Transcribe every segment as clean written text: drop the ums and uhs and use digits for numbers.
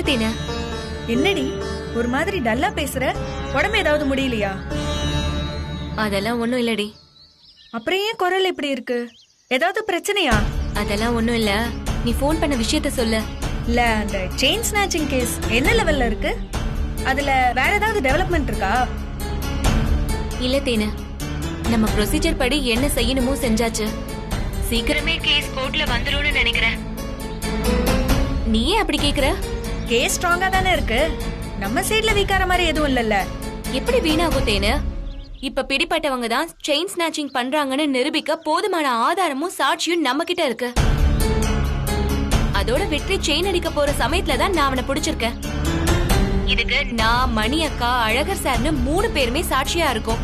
சொல்லு தேனு. என்னடி ஒரு மாதிரி டல்லா பேசுற? உடம்பு ஏதாவது முடியலையா? அதெல்லாம் ஒண்ணும் இல்லடி. அப்புறம் ஏன் குரல் இப்படி இருக்கு? ஏதாவது பிரச்சனையா? அதெல்லாம் ஒண்ணும் இல்ல. நீ போன் பண்ண விஷயத்த சொல்லு. இல்ல அந்த செயின் ஸ்நாச்சிங் கேஸ் என்ன லெவல்ல இருக்கு? அதுல வேற ஏதாவது டெவலப்மெண்ட் இருக்கா? இல்ல தேனு, நம்ம ப்ரொசீஜர் படி என்ன செய்யணுமோ செஞ்சாச்சு. சீக்கிரமே கேஸ் கோர்ட்ல வந்துரும்னு நினைக்கிறேன். நீ ஏன் அப்படி கேக்குற? கேஸ் ஸ்ட்ராங்கா தானே இருக்கு. நம்ம சைடுல வீக்கார மாதிரி எதுவும் இல்லல்ல. எப்படி வீணாகும் தேனு? இப்ப பிடிப்பட்டவங்க தான் செயின் ஸ்நாச்சிங் பண்றாங்கன்னு நிரூபிக்க போதுமான ஆதாரமும் சாட்சியும் நம்ம கிட்ட இருக்கு. அதோட வெற்றி செயின் அடிக்க போற சமயத்துல தான் நான் அவனை பிடிச்சிருக்கேன். இதுக்கு நான், மணி அக்கா, அழகர் சார்னு 3 பேருமே சாட்சியா இருக்கோம்.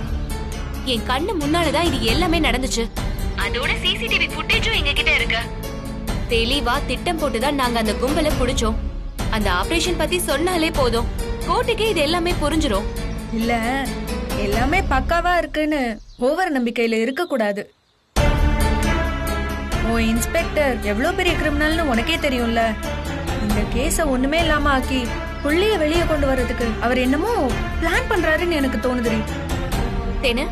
என் கண்ணு முன்னாலதான் இது எல்லாமே நடந்துச்சு. அதோட சிசிடிவி ஃபுட்டேஜும் எங்க கிட்ட இருக்கு. தெளிவா திட்டம் போட்டுதான் நாங்க அந்த கும்பலை பிடிச்சோம். அந்த ஆபரேஷன் பத்தி சொன்னாலே போதும், கோர்ட்டுக்கே இது எல்லாமே புரிஞ்சிரும். இல்ல எல்லாமே பக்காவா இருக்குன்னு ஓவர் நம்பிக்கையில இருக்க கூடாது. ஓ இன்ஸ்பெக்டர் எவ்வளவு பெரிய கிரிமினல்னு உனக்கே தெரியும்ல. இந்த கேஸ ஒண்ணுமே இல்லாம ஆக்கி புள்ளிய வெளியே கொண்டு வர்றதுக்கு அவர் என்னமோ பிளான் பண்றாருன்னு எனக்கு தோணுதுரி. தேனு,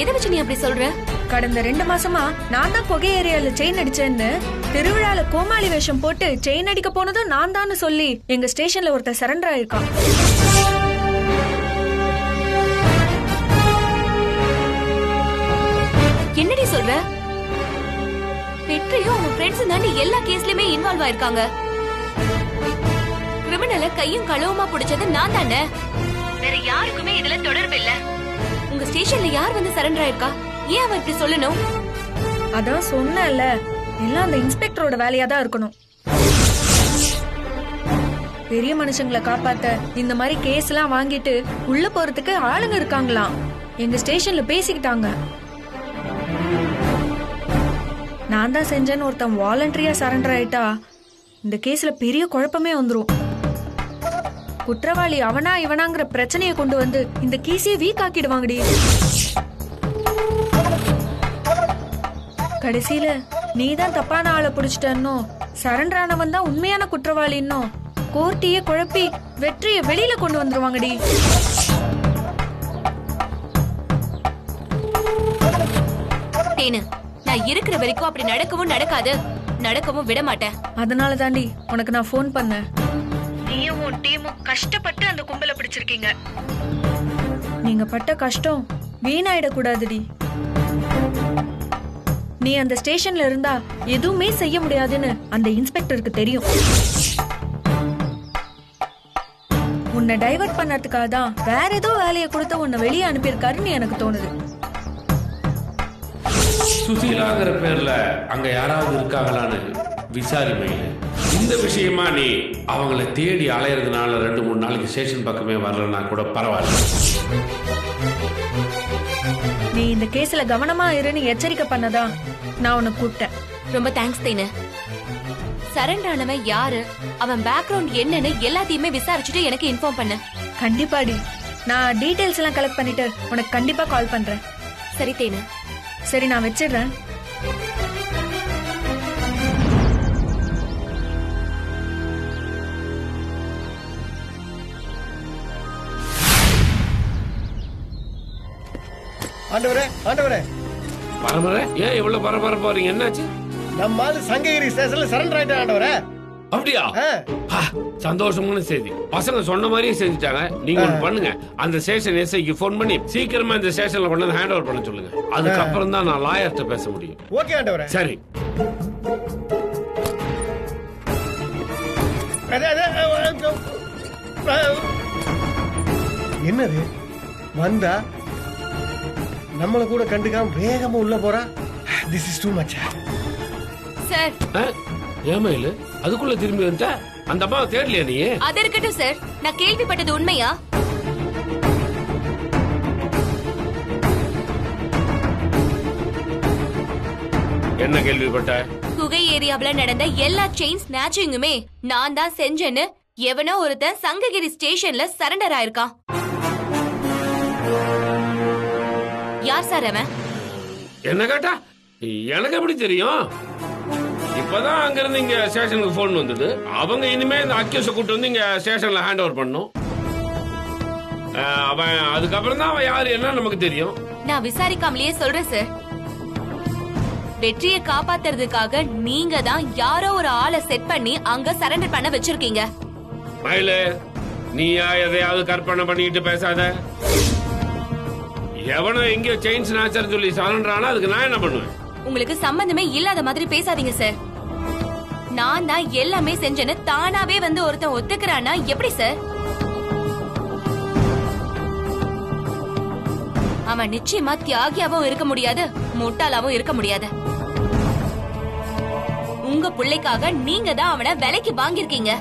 எதை வச்சு நீ அப்படி சொல்ற? கடந்த 2 மாசமா நான் தான் புகை ஏரியால செயின் அடிச்சேன்னு திருவிழால கோமாளி வேஷம் போட்டு செயின் அடிக்க போனதும் நான் தான் சொல்லி எங்க ஸ்டேஷன்ல ஒருத்தர் சரண்டர் ஆயிருக்கான். என்னடி சொல்ற? வெற்றியும் அவன் ஃப்ரெண்ட்ஸும் தாண்டி எல்லா கேஸ்லயுமே இன்வால்வ் ஆயிருக்காங்க. கிரிமினல கையும் களவுமா பிடிச்சது நான் தானே. வேற யாருக்குமே இதுல தொடர்பு இல்ல. உங்க ஸ்டேஷன்ல யார் வந்து சரண்டர் ஆயிருக்கா? ஏன் அவன் இப்படி சொல்லணும்? அதான் சொன்னல, எல்லாம் அந்த இன்ஸ்பெக்டரோட வேலையா தான் இருக்கணும். பெரிய மனுஷங்களை காப்பாத்த இந்த மாதிரி கேஸ் எல்லாம் வாங்கிட்டு உள்ள போறதுக்கு ஆளுங்க இருக்காங்களாம். எங்க ஸ்டேஷன்ல பேசிக்கிட்டாங்க. நான் தான் செஞ்சேன்னு ஒருத்தன் வாலண்டரியா சரண்டர் ஆயிட்டா இந்த கேஸ்ல பெரிய குழப்பமே வந்துரும். குற்றவாளி அவனா இவனாங்கிற பிரச்சனையை கொண்டு வந்து இந்த கேஸையே வீக் ஆக்கிடுவாங்கடி. கடைசியில நீதான் தப்பான ஆளை புடிச்சிட்டன்னோ, சரண்டர் ஆனவன் தான் உண்மையான குற்றவாளின்னோ கோர்ட்டையே குழப்பி வெற்றியை வெளியில கொண்டு வந்துருவாங்கடி. தேனு, நான் இருக்கிற வரைக்கும் அப்படி நடக்கவும் நடக்காது, நடக்கவும் விட மாட்டேன். அதனால தாண்டி உனக்கு நான் போன் பண்ணேன். நீயும் உன் டீமும் கஷ்டப்பட்டு அந்த கும்பலை பிடிச்சிருக்கீங்க. நீங்க பட்ட கஷ்டம் வீணாயிடக்கூடாதுடி. நீ அந்த ஸ்டேஷன்ல இருந்தா எதுவுமே செய்ய முடியாதுன்னு அந்த இன்ஸ்பெக்டருக்கு தெரியும். உன்னை டைவர்ட் பண்ணறதுக்காக தான் வேற ஏதோ வேலையை கொடுத்து உன்னை வெளியே அனுப்பியிருக்காருன்னு எனக்கு தோணுது. சுசீலாங்கிற பேர்ல அங்க யாராவது இருக்காங்களான்னு விசாரிமையில இந்த விஷயமா நீ அவங்கள தேடி அலையறதுனால 2-3 நாளைக்கு ஸ்டேஷன் பக்கமே வரலன்னா கூட பரவாயில்ல. நீ இந்த கேஸ்ல கவனமா இருன்னு எச்சரிக்கை பண்ணதான் நான் உன்னை கூப்பிட்டேன். ரொம்ப தேங்க்ஸ் தேனு. சரண்டர் ஆனவன் யாரு, அவன் பேக்ரவுண்ட் என்னன்னு எல்லாத்தையுமே விசாரிச்சுட்டு எனக்கு இன்ஃபார்ம் பண்ணு. கண்டிப்பாடி, நான் டீடைல்ஸ் எல்லாம் கலெக்ட் பண்ணிட்டு உனக்கு கண்டிப்பா கால் பண்றேன். சரி தேனு. சரி, நான் வச்சிடுறேன். ஆண்டவரே ஆண்டவரே, பரமரே, ஏன் இவ்வளவு பரபர போறீங்க? என்னாச்சு? நம்ம ஆளு சங்ககிரி ஸ்டேஷன்ல சரண்டர் ஆயிட்டான் ஆண்டவரே. அப்படியா? சந்தோஷமான செய்தி. பசங்க சொன்ன மாதிரியே செஞ்சுட்டாங்க. நீங்க ஒண்ணு பண்ணுங்க, அந்த ஸ்டேஷன் எஸ்ஐக்கு போன் பண்ணி சீக்கிரமா இந்த ஸ்டேஷன்ல கொண்டு வந்து ஹேண்ட் ஓவர் பண்ண சொல்லுங்க. அதுக்கப்புறம் தான் நான் லாயர்ட்ட பேச முடியும். ஓகே ஆண்டவரே. சரி. என்னது வந்தா நம்மள கூட கண்டுக்காம வேகமா உள்ள போறா. This is too much. Sir, ஏமாயில அதுக்குள்ள திரும்பி வந்துட்ட? அந்த அம்மாவை தேடலையா நீ? அது இருக்கட்டும் சார், நான் கேள்விப்பட்டது உண்மையா? என்ன கேள்விப்பட்ட? குகை ஏரியாவுல நடந்த எல்லா செயின் ஸ்நாச்சிங்குமே நான் தான் செஞ்சேன்னு எவனோ ஒருத்தன் சங்ககிரி ஸ்டேஷன்ல சரண்டர் ஆயிருக்கான். யார் சார் அவன்? என்ன கேட்டா எனக்கு எப்படி தெரியும்? இப்ப இப்பதான் அங்க இருந்து இங்க ஸ்டேஷனுக்கு போன் வந்தது. அவங்க இனிமே இந்த அக்யூஸ கூட்டு வந்து இங்க ஸ்டேஷன்ல ஹேண்ட் ஓவர் பண்ணும். அவன் அதுக்கப்புறம் தான் அவன் யாரு என்ன நமக்கு தெரியும். நான் விசாரிக்காமலேயே சொல்றேன் சார். வெற்றியை காப்பாத்துறதுக்காக நீங்க தான் யாரோ ஒரு ஆளை செட் பண்ணி அங்க சரண்டர் பண்ண வச்சிருக்கீங்க. மயிலு, நீயா எதையாவது கற்பனை பண்ணிட்டு பேசாத. எவனோ எங்கேயோ செயின் ஸ்நாச்சர் சொல்லி சரண்டரானா அதுக்கு நான் என்ன பண்ணுவேன்? உங்களுக்கு சம்பந்தமே இல்லாத மாதிரி பேசாதீங்க சார். நான் தான் எல்லாமே செஞ்சேன்னு தானாவே வந்து ஒருத்தன் ஒத்துக்கிறானா எப்படி சார்? அவன் நிச்சயமா தியாகியாவும் இருக்க முடியாது, முட்டாளாவும் இருக்க முடியாது. உங்க பிள்ளைக்காக நீங்க தான் அவனை விலைக்கு வாங்கிருக்கீங்க.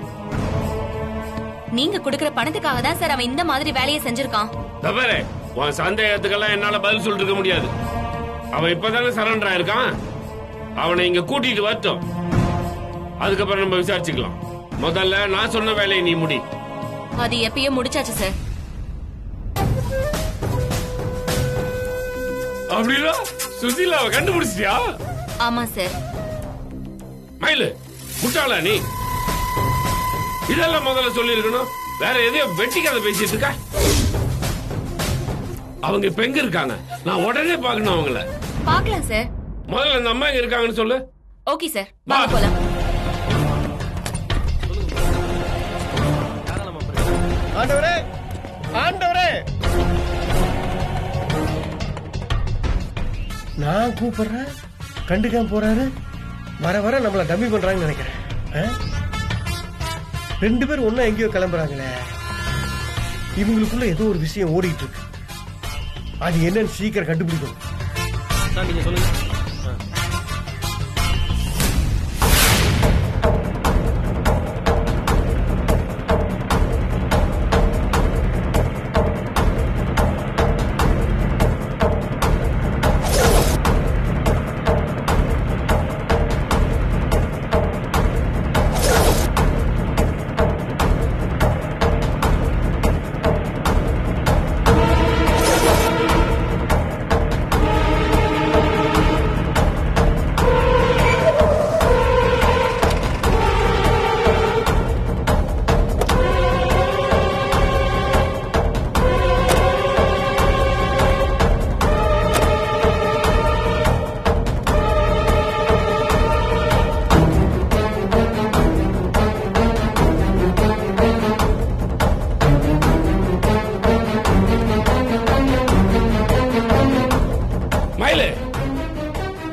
நீங்க கொடுக்கிற பணத்துக்காக தான் சார் அவன் இந்த மாதிரி வேலையை செஞ்சிருக்கான். தவறு. உன் சந்தேகத்துக்கெல்லாம் என்னால பதில் சொல்லிட்டு இருக்க முடியாது. அவன் இப்பதானே சரண்டர் ஆயிருக்கான். அவனை இங்க கூட்டிட்டு வரட்டும், அதுக்கப்புறம் நம்ம விசாரிச்சுக்கலாம். முதல்ல நான் சொன்ன வேலையை நீ முடி. அது எப்பயோ முடிச்சாச்சு சார். அப்படின்னா சுசீலாவை கண்டுபிடிச்சியா? ஆமா சார். மயிலு, முட்டாளா நீ? இதெல்லாம் முதல்ல சொல்லி இருக்கணும். வேற எதையோ வெட்டி கதை பேசிட்டு இருக்கா? அவங்க இப்ப எங்க இருக்காங்க? நான் உடனே பாக்கணும் அவங்கள. பாக்கலாம் சார். முதல்ல இந்த அம்மா எங்க இருக்காங்கன்னு சொல்லு. ஓகே சார், வாங்க போலாம். ஆண்டவரே, ஆண்டவரே, நான் கூப்பிடுறேன், கண்டுக்காம போறாரு. வர வர நம்மள டம்மி பண்றாங்கன்னு நினைக்கிறேன். ரெண்டு பேரும் ஒன்னா எங்கேயோ கிளம்புறாங்களே. இவங்களுக்குள்ள ஏதோ ஒரு விஷயம் ஓடிட்டு இருக்கு. அது என்னன்னு சீக்கிரம் கண்டுபிடிக்கும். நீங்க சொல்லுங்க.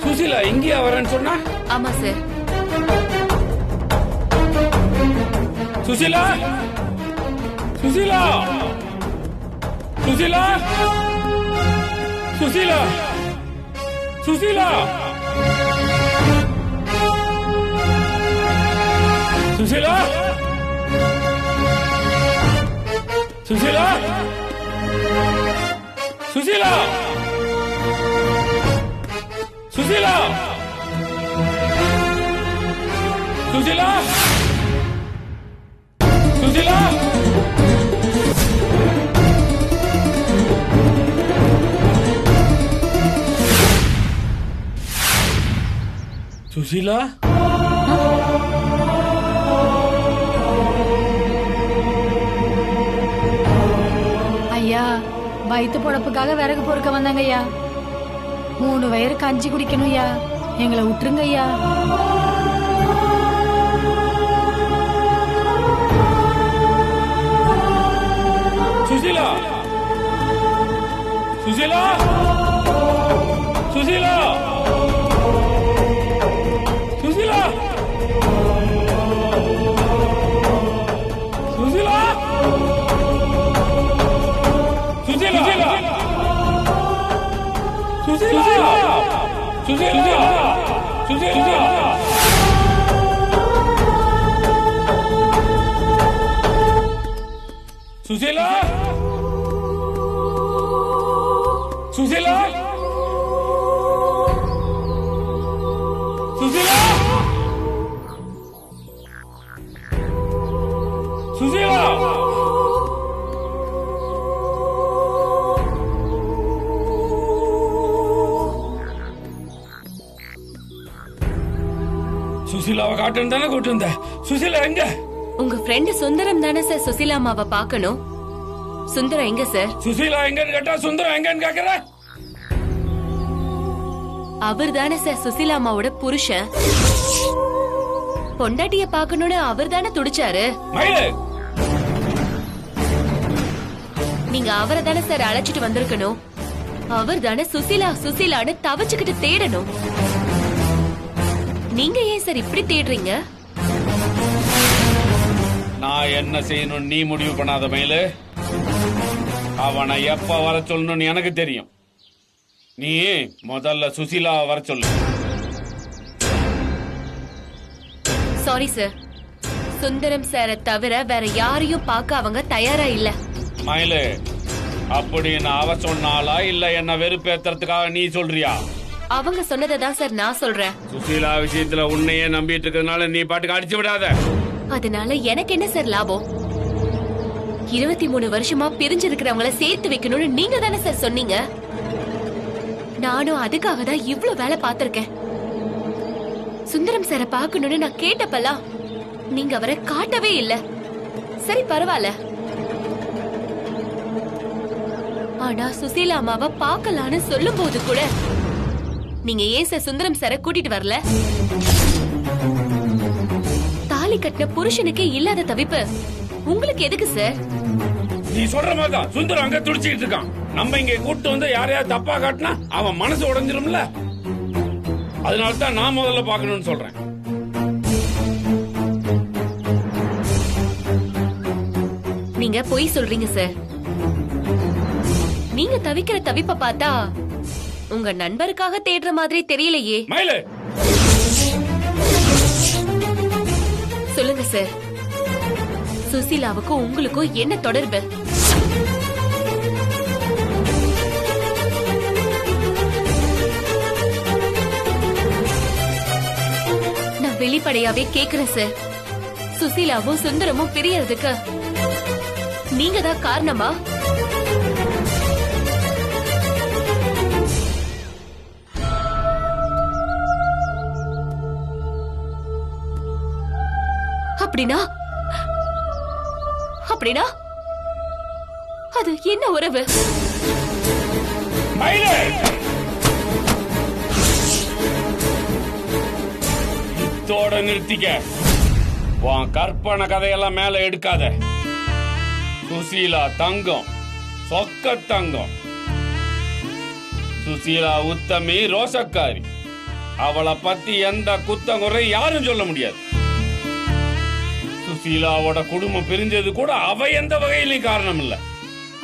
சுசீலா இங்கேயா வரேன்னு சொன்னா? ஆமா சார். சுசீலா, சுசீலா, சுசீலா, சுசீலா, சுசீலா, சுசீலா, சுசீலா, சுசீலா, சுசீலா, சுசீலா, சுசீலா, சுசீலா, ஐயா, வயிற்று பொழப்புக்காக விறகு பொறுக்க வந்தாங்க ஐயா. 3 வயிறு கஞ்சி குடிக்கணும் ஐயா, எங்களை விட்டுருங்க ஐயா. சுசீலா, சுசீலா, சுசீலா, சுசீலா, சுசீலா, சுசீலா, சுசீலா, சுசீலா, சுசீலா, சுசீலா, சுசீலா, சுசீலா, சுசீலா, சுசீலாவை காட்டுன்னு தானே கூட்டு வந்த. சுசீலா எங்க? உங்க ஃப்ரெண்ட் சுந்தரம் தானே சார் சுசீலா அம்மாவை பார்க்கணும். சுந்தரம் எங்க சார்? சுசீலா எங்கன்னு கேட்டா சுந்தரம் எங்கன்னு கேக்குற? அவர் தானே சார் சுசீலா அம்மாவோட புருஷன். பொண்டாட்டிய பார்க்கணும்னு அவர் தானே துடிச்சாரு. மயிலு, நீங்க அவரை தானே சார் அழைச்சிட்டு வந்திருக்கணும். அவர் தானே சுசீலா சுசீலான்னு தவச்சுக்கிட்டு தேடணும். நீங்க ஏன் சார் இப்படி தேடுறீங்க? நான் என்ன செய்யணும் நீ முடிவு பண்ணாத மயிலு. அவனை எப்ப வர சொல்லணும்னு எனக்கு தெரியும். நீ முதல்ல சுசீலா வர சொல்லு. சாரி சார், சுந்தரம் சாரை தவிர வேற யாரையும் பார்க்க அவங்க தயாரா இல்ல. மயிலு, அப்படின்னு அவ சொன்னாலா இல்ல என்ன வெறுப்பேத்துறதுக்காக நீ சொல்றியா? அவங்க சொன்னதை தான் சார் நான் சொல்றேன். சுசீலா விஷயத்துல உன்னையே நம்பிட்டு இருக்கிறதுனால நீ பாட்டுக்கு அடிச்சு விடாத. அதனால எனக்கு என்ன சார் லாபம்? 23 வருஷமா பிரிஞ்சிருக்கிறவங்கள சேர்த்து வைக்கணும்னு நீங்க தானே சார் சொன்னீங்க. நானும் அதுக்காக தான் இவ்ளோ வேலை பார்த்திருக்கேன். சுந்தரம் சாரை பார்க்கணும்னு நான் கேட்டப்பெல்லாம் நீங்க அவரை காட்டவே இல்ல. சரி பரவாயில்ல. ஆனா சுசீலா அம்மாவை பார்க்கலான்னு சொல்லும் போது கூட நீங்க ஏன் சார் சுந்தரம் சாரை கூட்டிட்டு வரல? தாலி கட்டின புருஷனுக்கே இல்லாத தவிப்பு உங்களுக்கு எதுக்கு சார்? நீ சொல்ற மாதிரிதான் சுந்தரம் அங்க துடிச்சிட்டு இருக்கான். நம்ம இங்க கூட்டு வந்து யாரையாவது தப்பா காட்டினா அவன் மனசு உடைஞ்சிரும்ல. அதனாலதான் நான் முதல்ல பாக்கணும்னு சொல்றேன். நீங்க பொய் சொல்றீங்க சார். நீங்க தவிக்கிற தவிப்ப பார்த்தா உங்க நண்பருக்காக தேடுற மாதிரி தெரியலையே. மயிலு, சொல்லுங்க சார், சுசீலாவுக்கும் உங்களுக்கும் என்ன தொடர்பு? நான் வெளிப்படையாவே கேக்குறேன் சார். சுசீலாவும் சுந்தரமும் பிரியறதுக்கு நீங்க தான் காரணமா? அப்படின்னா அப்படின்னா அது என்ன உறவு? மயிலு, இத்தோட நிறுத்திக்க. உன் கற்பனை கதையெல்லாம் மேல எடுக்காத. சுசீலா தங்கம், சொக்க தங்கம். சுசீலா உத்தமி, ரோசக்காரி. அவளை பத்தி எந்த குத்தங்குறை யாரும் சொல்ல முடியாது. சுசீலாவோட குடும்பம் பிரிஞ்சது கூட அவ எந்த வகையிலும் காரணம் இல்ல.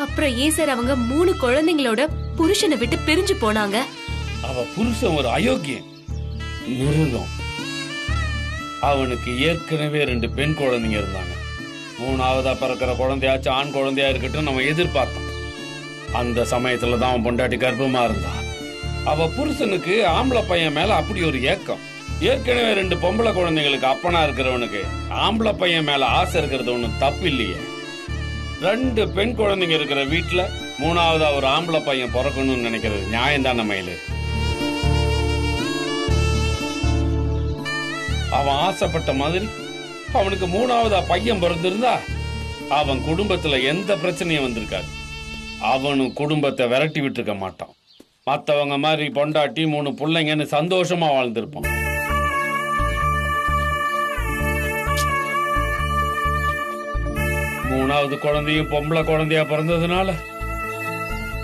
அப்புறம் ஏன் சார் அவங்க 3 குழந்தைங்களோட புருஷனை விட்டு பிரிஞ்சு போனாங்க? அவ புருஷன் ஒரு அயோக்கியன், மிருகம். அவனுக்கு ஏற்கனவே 2 பெண் குழந்தைங்க இருந்தாங்க. 3ஆவதா பிறக்கிற குழந்தையாச்சும் ஆண் குழந்தையா இருக்கட்டும் நம்ம எதிர்பார்த்தோம். அந்த சமயத்துல தான் அவன் பொண்டாட்டி கர்ப்பமா இருந்தா. அவ புருஷனுக்கு ஆம்பளை பையன் மேல அப்படி ஒரு ஏக்கம். ஏற்கனவே 2 பொம்பளை குழந்தைங்களுக்கு அப்பனா இருக்கிறவனுக்கு ஆம்பளை பையன் மேல ஆசை இருக்கிறது ஒண்ணும் தப்பு இல்லையே. 2 பெண் குழந்தைங்க இருக்கிற வீட்டுல 3ஆவதா ஒரு ஆம்பளை பையன் பிறக்கணும்னு நினைக்கிறது நியாயம் தானே மயிலு? அவன் ஆசைப்பட்ட மாதிரி அவனுக்கு 3ஆவதா பையன் பிறந்திருந்தா அவன் குடும்பத்துல எந்த பிரச்சனையும் வந்திருக்காது. அவனும் குடும்பத்தை விரட்டி விட்டுருக்க மாட்டான். மத்தவங்க மாதிரி பொண்டாட்டி 3 பிள்ளைங்கன்னு சந்தோஷமா வாழ்ந்திருப்பான். மூணாவது குழந்தையும் பொம்பளை குழந்தையா பிறந்ததுனால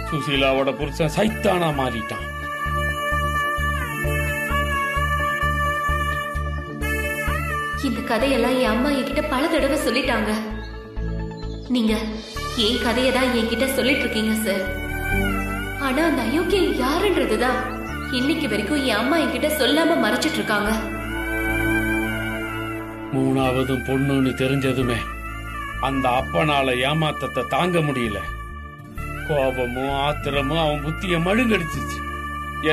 சுசீலாவோட புருஷன் சைத்தானா மாறிட்டான். இந்த கதையெல்லாம் என் அம்மா என்கிட்ட பல தடவை சொல்லிட்டாங்க. நீங்க என் கதையை தான் என்கிட்ட சொல்லிட்டு இருக்கீங்க சார். ஆனா அந்த அயோக்கியம் யாருன்றதுதான் இன்னைக்கு வரைக்கும் என் அம்மா என்கிட்ட சொல்லாம மறைச்சிட்டு இருக்காங்க. 3ஆவது பொண்ணுன்னு தெரிஞ்சதுமே அந்த அப்பனால ஏமாத்தத்தை தாங்க முடியல. கோபமும் ஆத்திரமும் அவன் புத்திய மழுங்கடிச்சிச்சு.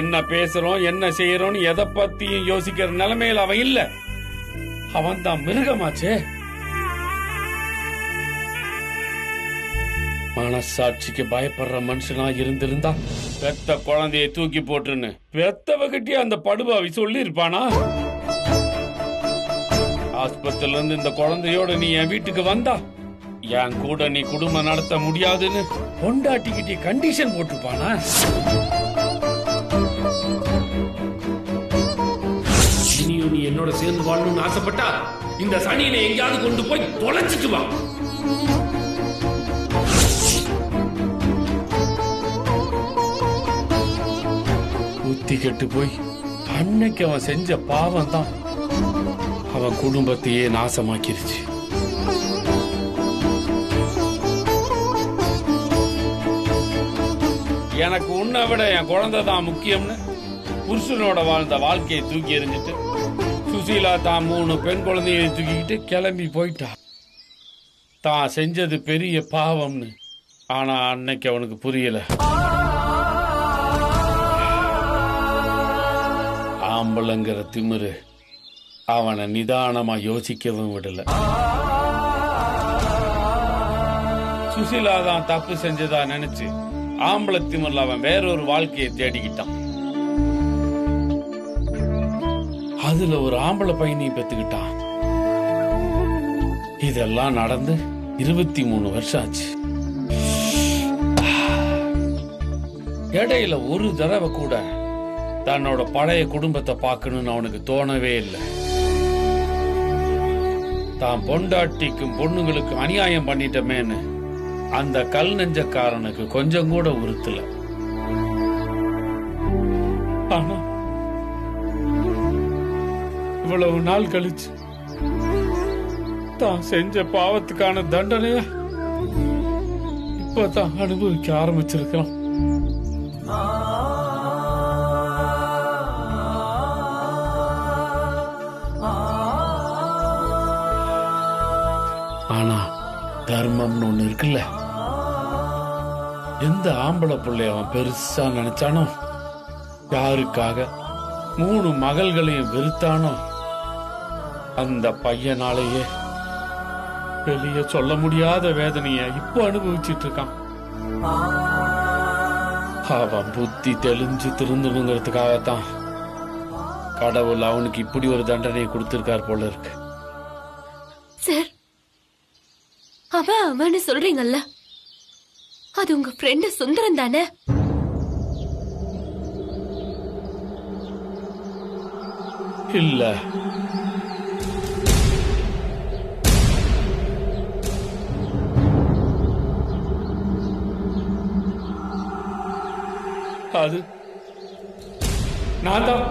என்ன பேசுறோம் என்ன செய்யறோம் எதை பத்தியும் யோசிக்கிற நிலைமையில அவன் இல்ல. அவன் தான் மிருகமாச்சே. மனசாட்சிக்கு பயப்படுற மனுஷனா இருந்திருந்தா பெத்த குழந்தைய தூக்கி போட்டுன்னு பெத்தவகிட்டே அந்த படுபாவி சொல்லி இருப்பானா? ஆஸ்பத்திரில இருந்து இந்த குழந்தையோட நீ என் வீட்டுக்கு வந்தா என் கூட நீ குடும்பம் நடத்த முடியாதுன்னு பொண்டாட்டிக்கிட்டே கண்டிஷன் போட்டுப்பானா? இனியும் நீ என்னோட சேர்ந்து வாழணும்னு ஆசைப்பட்டா இந்த சனியில எங்கேயாவது கொண்டு போய் தொலைச்சிட்டு வா. புத்தி கெட்டு போய் அன்னைக்கு அவன் செஞ்ச பாவம் தான் அவன் குடும்பத்தையே நாசமாக்கிருச்சு. எனக்கு உன்னை விட என் குழந்தை தான் முக்கியம்னு புருஷனோட வாழ்ந்த வாழ்க்கையை தூக்கி எறிஞ்சிட்டு சுசீலா தான் 3 பெண் குழந்தையை தூக்கிக்கிட்டு கிளம்பி போயிட்டா. தான் செஞ்சது பெரிய பாவம்னு. ஆனா அன்னைக்கு அவனுக்கு புரியல. ஆம்பளங்கிற திமிரு அவனை நிதானமா யோசிக்கவும் விடல. சுசீலா தான் தப்பு செஞ்சதா நினைச்சு ஆம்பளை திமிர்ல அவன் வேறொரு வாழ்க்கையை தேடிக்கிட்டான். அதுல ஒரு ஆம்பளை பையனையும் பெத்துக்கிட்டான். இதெல்லாம் நடந்து 23 வருஷம் ஆச்சு. இடையில ஒரு தடவை கூட தன்னோட பழைய குடும்பத்தை பார்க்கணும்னு அவனுக்கு தோணவே இல்லை. தான் பொண்டாட்டிக்கும் பொண்ணுங்களுக்கும் அநியாயம் பண்ணிட்டமேன்னு அந்த கல் நெஞ்சக்காரனுக்கு கொஞ்சம் கூட உறுத்தல. ஆனா இவ்வளவு நாள் கழிச்சு தான் செஞ்ச பாவத்துக்கான தண்டனைய இப்பதான் அனுபவிக்க ஆரம்பிச்சிருக்கான். ஆனா தர்மம்னு ஒண்ணு இருக்குல்ல, எந்த ஆம்பளை பிள்ளை அவன் பெருசா நினைச்சானோ, யாருக்காக 3 மகள்களையும் வெறுத்தானோ, அந்த பையனாலேயே வெளியே சொல்ல முடியாத வேதனைய இப்ப அனுபவிச்சுட்டு இருக்கான். அவன் புத்தி தெளிஞ்சு திருந்தணுங்கிறதுக்காகத்தான் கடவுள் அவனுக்கு இப்படி ஒரு தண்டனையை கொடுத்திருக்கார் போல இருக்கு. சார், அவன்னு சொல்றீங்கல்ல, அது உங்க ஃப்ரெண்டு சுந்தரம் தானே? இல்ல, அது நான் தான்.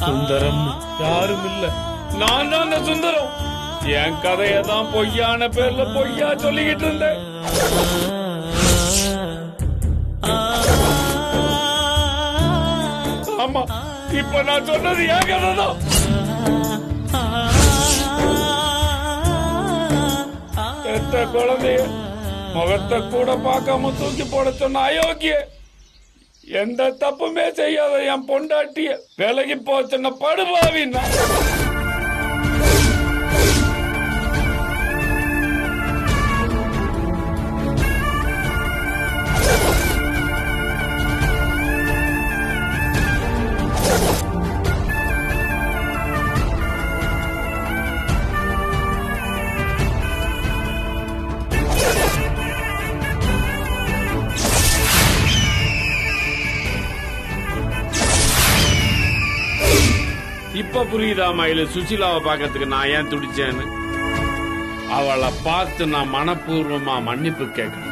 சுந்தரம் யாரும் இல்ல, நான் தான் அந்த சுந்தரம். என் கதையதான் பொய்யான பேர்ல பொய்யா சொல்லிக்கிட்டு இருந்தேன். ஆமா, இப்ப நான் சொன்னது என் கதை தான். எத்த குழந்தைய முகத்தை கூட பார்க்காம தூக்கி போட சொன்ன அயோக்கிய, எந்த தப்புமே செய்யாத என் பொண்டாட்டிய விலகி போச்சுன்ன படுபாவின்னா. இப்ப புரியுதா மயிலு, சுசிலாவை பார்க்கறதுக்கு நான் ஏன் துடிச்சேன்னு? அவளை பார்த்து நான் மனப்பூர்வமா மன்னிப்பு கேட்கணும்.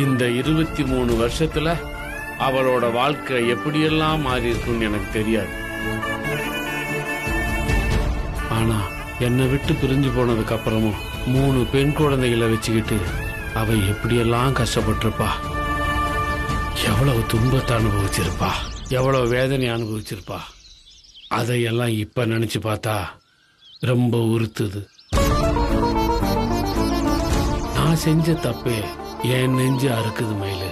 இந்த 23 வருஷத்துல அவளோட வாழ்க்கை எப்படியெல்லாம் மாறி இருக்குன்னு எனக்கு தெரியாது. ஆனா என்னை விட்டு பிரிஞ்சு போனதுக்கு அப்புறமும் 3 பெண் குழந்தைகளை வச்சுக்கிட்டு அவ எப்படியெல்லாம் கஷ்டப்பட்டிருப்பா, எவ்வளவு துன்பத்தை அனுபவிச்சிருப்பா, எவ்வளவு வேதனை அனுபவிச்சிருப்பா. அதையெல்லாம் இப்ப நினைச்சு பார்த்தா ரொம்ப உறுத்துது. நான் செஞ்ச தப்பே என் நெஞ்சு அறுக்குது மயிலு.